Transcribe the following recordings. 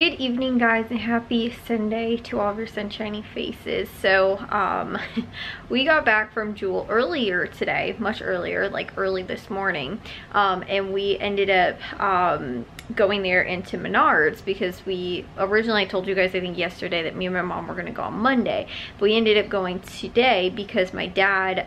Good evening, guys, and happy Sunday to all of your sunshiny faces. So we got back from Jewel earlier today, much earlier, like early this morning, and we ended up going there into Menards because we originally told you guys, I think yesterday, that me and my mom were going to go on Monday, but we ended up going today because my dad,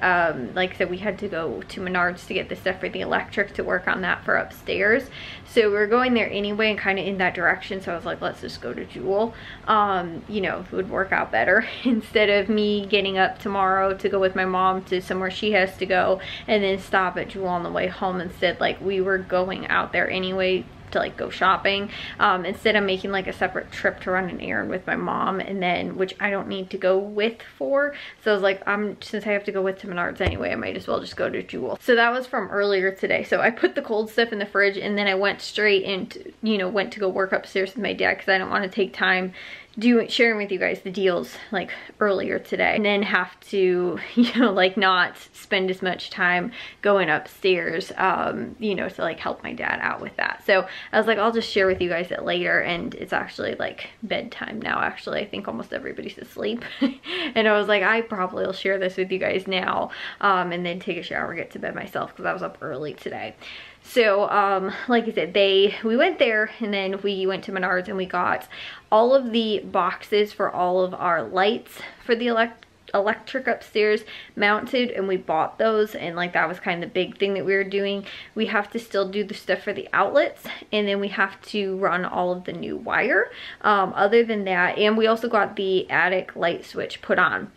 like I said, we had to go to Menards to get the stuff for the electric to work on that for upstairs. So we were going there anyway and kind of in that direction, so I was like, let's just go to Jewel. You know, it would work out better instead of me getting up tomorrow to go with my mom to somewhere she has to go and then stop at Jewel on the way home. Instead, like, we were going out there anyway to like go shopping, instead of making like a separate trip to run an errand with my mom, and then which I don't need to go with for. So I was like, since I have to go with to Menards anyway, I might as well just go to Jewel. So that was from earlier today. So I put the cold stuff in the fridge and then I went straight and, you know, went to go work upstairs with my dad because I don't want to take time sharing with you guys the deals like earlier today and then have to, you know, like not spend as much time going upstairs, you know, to like help my dad out with that. So I was like, I'll just share with you guys it later, and it's actually like bedtime now. Actually, I think almost everybody's asleep and I was like, I probably will share this with you guys now, and then take a shower, get to bed myself because I was up early today. So like I said, we went there and then we went to Menards and we got all of the boxes for all of our lights for the electric upstairs mounted, and we bought those, and like that was kind of the big thing that we were doing. We have to still do the stuff for the outlets, and then we have to run all of the new wire. Other than that, and we also got the attic light switch put on.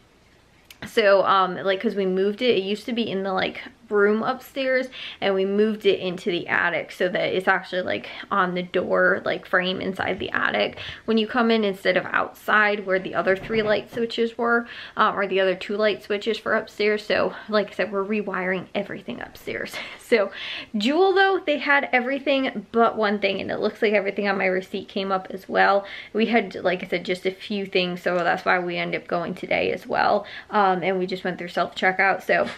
So like, because we moved it used to be in the like room upstairs and we moved it into the attic so that it's actually like on the door like frame inside the attic when you come in, instead of outside where the other 3 light switches were, or the other 2 light switches for upstairs. So like I said, we're rewiring everything upstairs. So Jewel, though, they had everything but one thing, and it looks like everything on my receipt came up as well. We had, like I said, just a few things, so that's why we ended up going today as well, and we just went through self-checkout. So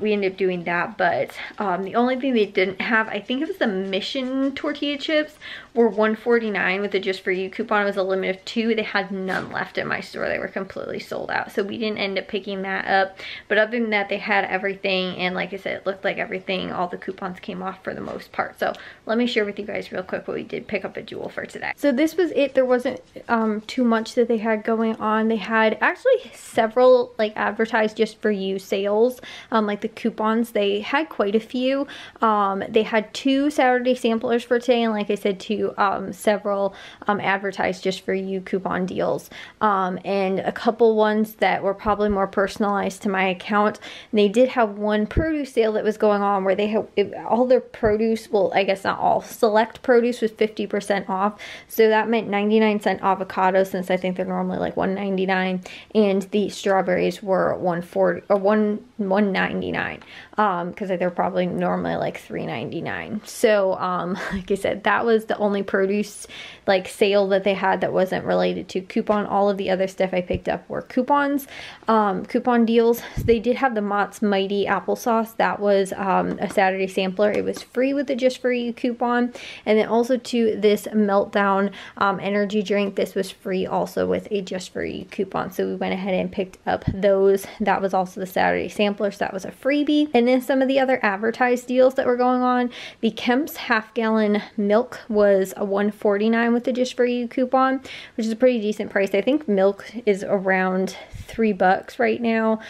we ended up doing that, but the only thing they didn't have, I think it was the Mission tortilla chips, were $1.49 with the Just For You coupon. It was a limit of 2. They had none left in my store. They were completely sold out, so we didn't end up picking that up. But other than that, they had everything, and like I said, it looked like everything, all the coupons came off for the most part. So let me share with you guys real quick what we did pick up at Jewel for today. So this was it. There wasn't too much that they had going on. They had actually several like advertised Just For You sales, like the coupons. They had quite a few. They had 2 Saturday samplers for today, and like I said, several advertised Just For You coupon deals, and a couple ones that were probably more personalized to my account. And they did have one produce sale that was going on where they had all their produce, well, I guess not all, select produce was 50% off. So that meant 99-cent avocados, since I think they're normally like $1.99, and the strawberries were $1.40 or $1.99, because they're probably normally like $3.99. So like I said, that was the only produce like sale that they had that wasn't related to coupon. All of the other stuff I picked up were coupons, coupon deals. They did have the Mott's Mighty applesauce. That was a Saturday sampler. It was free with the Just For You coupon. And then also to this Meltdown energy drink, this was free also with a Just For You coupon. So we went ahead and picked up those. That was also the Saturday sampler, so that was a freebie. And then some of the other advertised deals that were going on, the Kemp's half-gallon milk was a $1.49 with the Just For You coupon, which is a pretty decent price. I think milk is around $3 right now.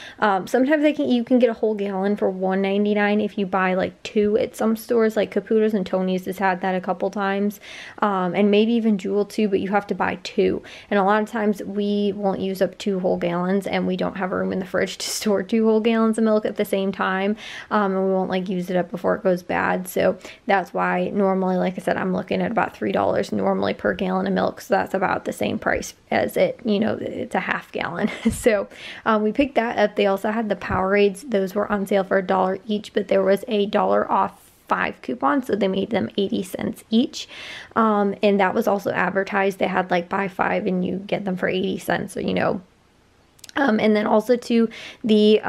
Sometimes you can get a whole gallon for $1.99 if you buy like 2 at some stores, like Caputo's and Tony's has had that a couple times, and maybe even Jewel too, but you have to buy 2. And a lot of times we won't use up 2 whole gallons, and we don't have room in the fridge to store 2 whole gallons of milk at the same time, and we won't like use it up before it goes bad. So that's why normally, like I said, I'm looking at about $3 normally per gallon of milk, so that's about the same price as it, you know, it's a half gallon. So we picked that up. They also had the Powerades. Those were on sale for $1 each, but there was a $1 off 5 coupons, so they made them 80 cents each, and that was also advertised. They had like buy 5 and you get them for 80 cents, so you know, And then also to the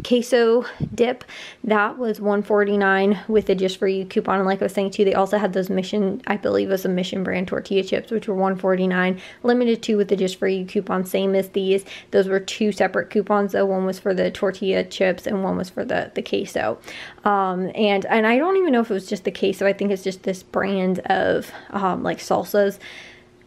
queso dip, that was $1.49 with a Just For You coupon. And like I was saying too, they also had those Mission, I believe it was a Mission brand tortilla chips, which were $1.49, limited to with the Just For You coupon, same as these. Those were two separate coupons though. One was for the tortilla chips and one was for the queso. And I don't even know if it was just the queso. I think it's just this brand of like salsas.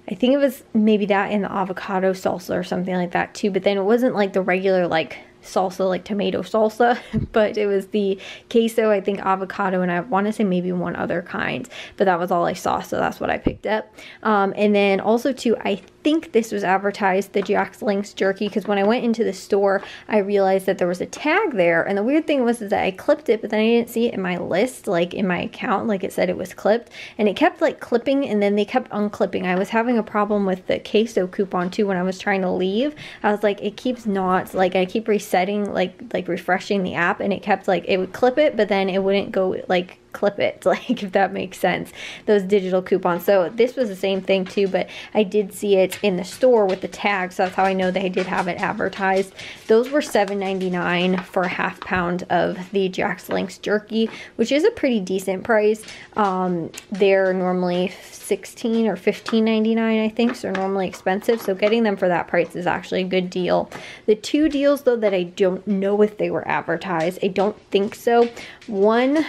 I think it was maybe that and the avocado salsa or something like that too. But then it wasn't like the regular like salsa, like tomato salsa, but it was the queso, I think avocado, and I want to say maybe one other kind, but that was all I saw, so that's what I picked up. And then also too, I think this was advertised, the Jack's Links jerky, because when I went into the store, I realized that there was a tag there, and the weird thing was is that I clipped it, but then I didn't see it in my list, like in my account, like it said it was clipped, and it kept like clipping, and then they kept unclipping. I was having a problem with the queso coupon too when I was trying to leave. I was like, it keeps not, like I keep resetting, like refreshing the app, and it kept like, it would clip it, but then it wouldn't go like clip it, like if that makes sense, those digital coupons. So this was the same thing too, but I did see it in the store with the tag, so that's how I know they did have it advertised. Those were $7.99 for a half pound of the Jack's Links jerky, which is a pretty decent price. They're normally $16 or $15.99, I think, so they're normally expensive, so getting them for that price is actually a good deal. The two deals though that I don't know if they were advertised, I don't think so. One,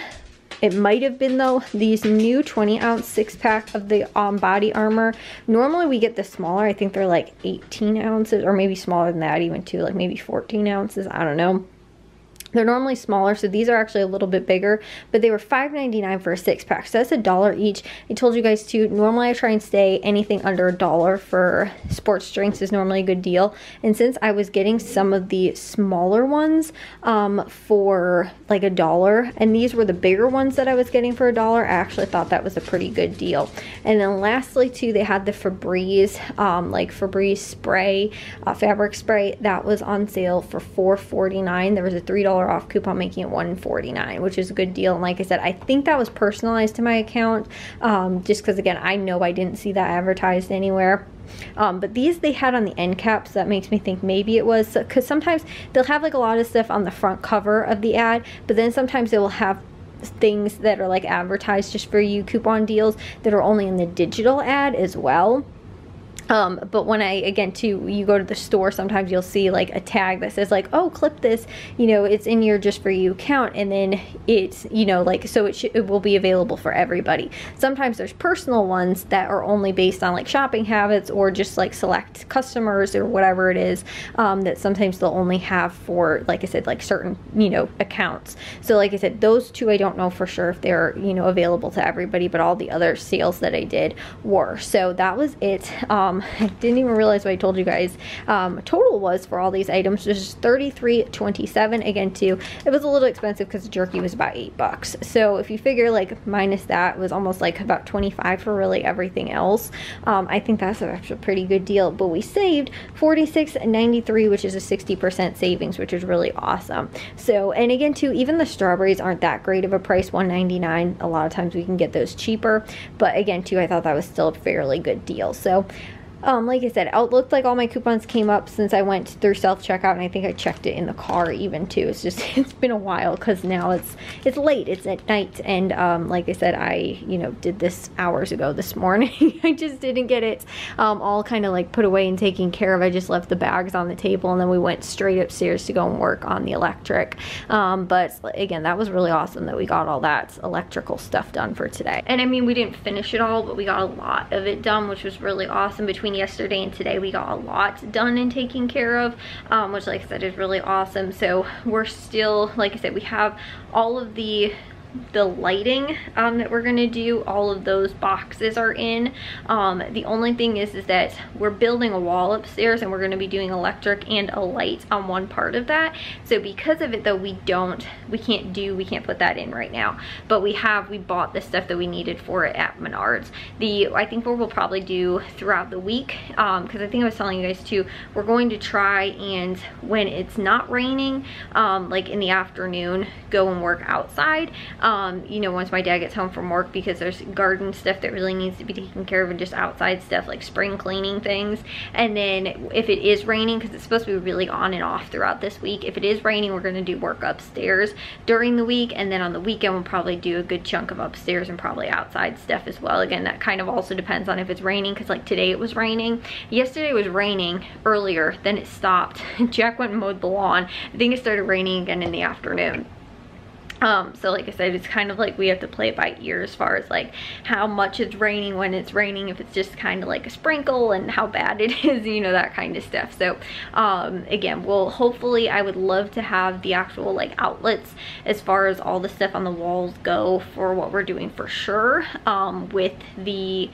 it might have been though, these new 20-ounce 6-pack of the Body Armor. Normally we get the smaller, I think they're like 18 ounces or maybe smaller than that even too, like maybe 14 ounces, I don't know. They're normally smaller, so these are actually a little bit bigger, but they were $5.99 for a 6-pack, so that's $1 each. I told you guys too, normally I try and stay anything under $1 for sports drinks is normally a good deal, and since I was getting some of the smaller ones for like $1, and these were the bigger ones that I was getting for $1, I actually thought that was a pretty good deal. And then lastly too, they had the Febreze, like Febreze spray, fabric spray, that was on sale for $4.49. There was a $3 off coupon making it $1.49, which is a good deal. And like I said, I think that was personalized to my account, just because again, I know I didn't see that advertised anywhere. But these they had on the end cap, so that makes me think maybe it was, because sometimes they'll have like a lot of stuff on the front cover of the ad, but then sometimes they will have things that are like advertised Just For You coupon deals that are only in the digital ad as well. But when again too, you go to the store, sometimes you'll see like a tag that says like, oh, clip this, you know, it's in your Just For You account, and then it's, you know, like, so it will be available for everybody. Sometimes there's personal ones that are only based on like shopping habits or just like select customers or whatever it is, that sometimes they'll only have for, like I said, like certain, you know, accounts. So like I said, those two I don't know for sure if they're, you know, available to everybody, but all the other sales that I did were. So that was it. I didn't even realize what I told you guys total was for all these items, just $33.27. Again too, it was a little expensive because the jerky was about $8. So if you figure like minus that, it was almost like about $25 for really everything else. I think that's actually a pretty good deal, but we saved $46.93, which is a 60% savings, which is really awesome. So, and again too, even the strawberries aren't that great of a price, $1.99. A lot of times we can get those cheaper, but again too, I thought that was still a fairly good deal. So like I said, it looked like all my coupons came up since I went through self-checkout, and I think I checked it in the car even too. It's just, it's been a while because now it's late, it's at night, and like I said, I, you know, did this hours ago this morning. I just didn't get it all kind of like put away and taken care of. I just left the bags on the table, and then we went straight upstairs to go and work on the electric. But again, that was really awesome that we got all that electrical stuff done for today. And I mean, we didn't finish it all, but we got a lot of it done, which was really awesome. Between yesterday and today, we got a lot done and taken care of, which like I said is really awesome. So we're still, like I said, we have all of the lighting that we're gonna do, all of those boxes are in. The only thing is that we're building a wall upstairs, and we're gonna be doing electric and a light on one part of that. So because of it though, we can't put that in right now, but we bought the stuff that we needed for it at Menards. I think what we'll probably do throughout the week, because I think I was telling you guys too, we're going to try and when it's not raining, like in the afternoon, go and work outside. you know, once my dad gets home from work, because there's garden stuff that really needs to be taken care of and just outside stuff like spring cleaning things. And then if it is raining, because it's supposed to be really on and off throughout this week, if it is raining, we're going to do work upstairs during the week, and then on the weekend we'll probably do a good chunk of upstairs and probably outside stuff as well. Again, that kind of also depends on if it's raining, because like today it was raining. Yesterday it was raining earlier, then it stopped. Jack went and mowed the lawn. I think it started raining again in the afternoon. So like I said, it's kind of like we have to play it by ear as far as like how much it's raining, when it's raining, if it's just kind of like a sprinkle, and how bad it is, you know, that kind of stuff. So again, we'll hopefully, I would love to have the actual like outlets as far as all the stuff on the walls go for what we're doing for sure. With the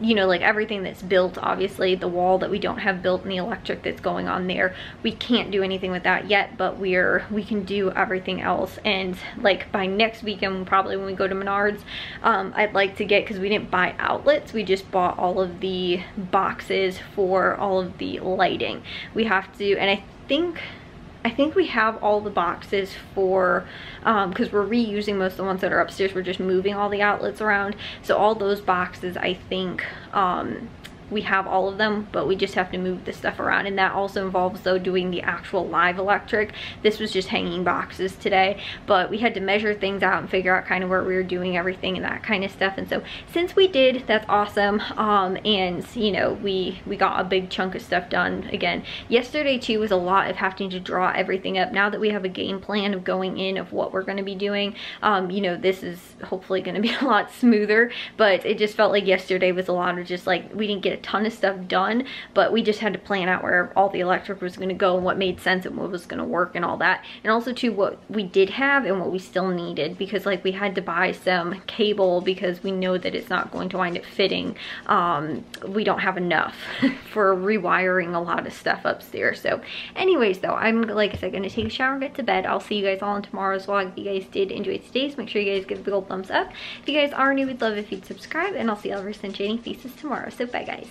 you know, like everything that's built, obviously the wall that we don't have built and the electric that's going on there, we can't do anything with that yet, but we can do everything else. And like by next weekend, probably when we go to Menards, I'd like to get, because we didn't buy outlets, we just bought all of the boxes for all of the lighting. We have to, and I think we have all the boxes for, because we're reusing most of the ones that are upstairs, we're just moving all the outlets around. So all those boxes, I think we have all of them, but we just have to move the stuff around, and that also involves though doing the actual live electric. This was just hanging boxes today, but we had to measure things out and figure out kind of where we were doing everything and that kind of stuff. And so since we did, that's awesome. And you know, we got a big chunk of stuff done. Again, yesterday too was a lot of having to draw everything up. Now that we have a game plan of going in of what we're going to be doing, you know, this is hopefully going to be a lot smoother, but it just felt like yesterday was a lot of just like, we didn't get a ton of stuff done, but we just had to plan out where all the electric was going to go and what made sense and what was going to work and all that. And also too, what we did have and what we still needed, because like we had to buy some cable because we know that it's not going to wind up fitting. We don't have enough for rewiring a lot of stuff upstairs. So anyways though, I'm, like I said, going to take a shower and get to bed. I'll see you guys all in tomorrow's vlog. If you guys did enjoy today's, make sure you guys give a big old thumbs up. If you guys are new, we'd love if you'd subscribe, and I'll see all of our sunshiny faces tomorrow. So bye guys.